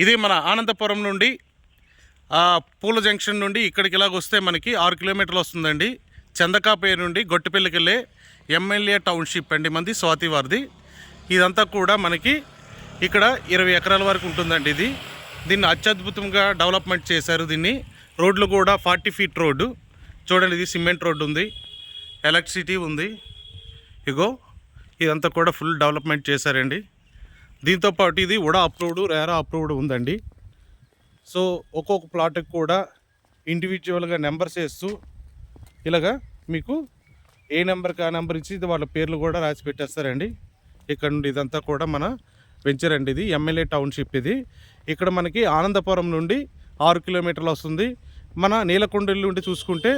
ఇది మన ఆనందపురం నుండి పూల జంక్షన్ నుండి ఇక్కడికి ఇలాగ వస్తే మనకి 6 కిలోమీటర్లు వస్తుందండి. చందకాపేరు నుండి గొట్టిపల్లికి వెళ్ళే ఎమ్మెల్యే టౌన్షిప్ అండి మంది స్వాతి వారిది. ఇదంతా కూడా మనకి ఇక్కడ 20 ఎకరాల వరకు ఉంటుందండి. దీన్ని అత్యద్భుతంగా డెవలప్మెంట్ చేశారు. దీన్ని రోడ్లు కూడా 40 ఫీట్ రోడ్డు చూడండి. ఇది సిమెంట్ రోడ్డు ఉంది, ఎలక్ట్రిసిటీ ఉంది. ఇగో ఇదంతా కూడా ఫుల్ డెవలప్మెంట్ చేశారండి. దీంతోపాటు ఇది ఉడా అప్రూవ్డ్, రేరా అప్రూవ్డ్ ఉందండి. సో ఒక్కొక్క ప్లాట్కి కూడా ఇండివిజువల్గా నెంబర్స్ వేస్తూ ఇలాగా మీకు ఏ నెంబర్కి ఆ నెంబర్ ఇచ్చి వాళ్ళ పేర్లు కూడా రాసి పెట్టేస్తారండి. ఇక్కడ నుండి ఇదంతా కూడా మన వెంచర్ అండి. ఇది ఎమ్మెల్యే టౌన్షిప్. ఇది ఇక్కడ మనకి ఆనందపురం నుండి 6 కిలోమీటర్లు వస్తుంది. మన నీలకొండల నుండి చూసుకుంటే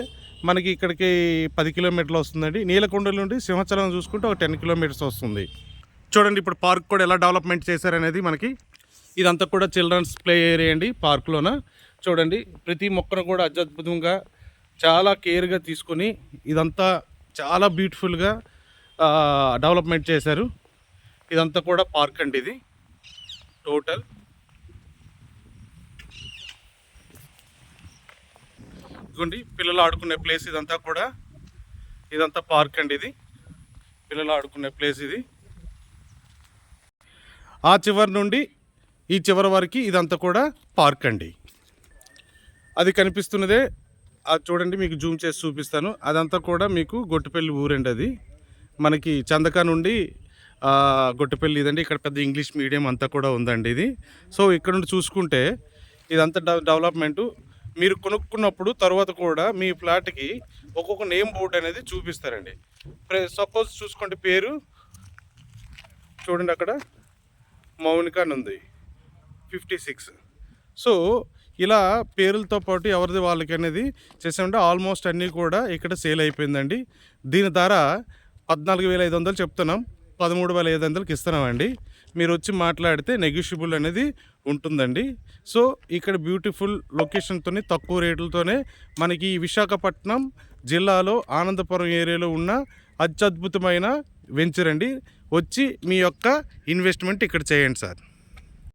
మనకి ఇక్కడికి 10 కిలోమీటర్లు వస్తుందండి. నీలకొండల నుండి సింహాచలం చూసుకుంటే ఒక 10 కిలోమీటర్స్ వస్తుంది. చూడండి ఇప్పుడు పార్క్ కూడా ఎలా డెవలప్మెంట్ చేశారనేది మనకి. ఇదంతా కూడా చిల్డ్రన్స్ ప్లే ఏరియా అండి. పార్క్లోన చూడండి ప్రతి మొక్కను కూడా అత్యద్భుతంగా చాలా కేర్గా తీసుకొని ఇదంతా చాలా బ్యూటిఫుల్గా డెవలప్మెంట్ చేశారు. ఇదంతా కూడా పార్క్ అండి. ఇది టోటల్ ఇదిగోండి పిల్లలు ఆడుకునే ప్లేస్. ఇదంతా పార్క్ అండి. ఇది పిల్లలు ఆడుకునే ప్లేస్. ఇది ఆ చివరి నుండి ఈ చివరి వరకు ఇదంతా కూడా పార్క్ అండి. అది కనిపిస్తున్నదే అది చూడండి, మీకు జూమ్ చేసి చూపిస్తాను. అదంతా కూడా మీకు గొట్టిపల్లి ఊరండి. అది మనకి చందకా నుండి గొట్టిపల్లి ఇదండి. ఇక్కడ పెద్ద ఇంగ్లీష్ మీడియం అంతా కూడా ఉందండి. ఇది సో ఇక్కడ నుండి చూసుకుంటే ఇదంతా డెవలప్మెంటు. మీరు కొనుక్కున్నప్పుడు తర్వాత కూడా మీ ఫ్లాట్కి ఒక్కొక్క నేమ్ బోర్డు అనేది చూపిస్తారండి. సపోజ్ చూసుకోండి, పేరు చూడండి, అక్కడ మౌనిక అని ఉంది 56. సో ఇలా పేర్లతో పాటు ఎవరిది వాళ్ళకి అనేది చేసామంటే ఆల్మోస్ట్ అన్నీ కూడా ఇక్కడ సేల్ అయిపోయిందండి. దీని ధర 14,500 చెప్తున్నాం, 13,500కి ఇస్తున్నామండి. మీరు వచ్చి మాట్లాడితే నెగోషియబుల్ అనేది ఉంటుందండి. సో ఇక్కడ బ్యూటిఫుల్ లొకేషన్తో తక్కువ రేట్లతోనే మనకి విశాఖపట్నం జిల్లాలో ఆనందపురం ఏరియాలో ఉన్న అత్యద్భుతమైన వెంచర్ అండి. వచ్చి మీ యొక్క ఇన్వెస్ట్మెంట్ ఇక్కడ చేయండి సార్.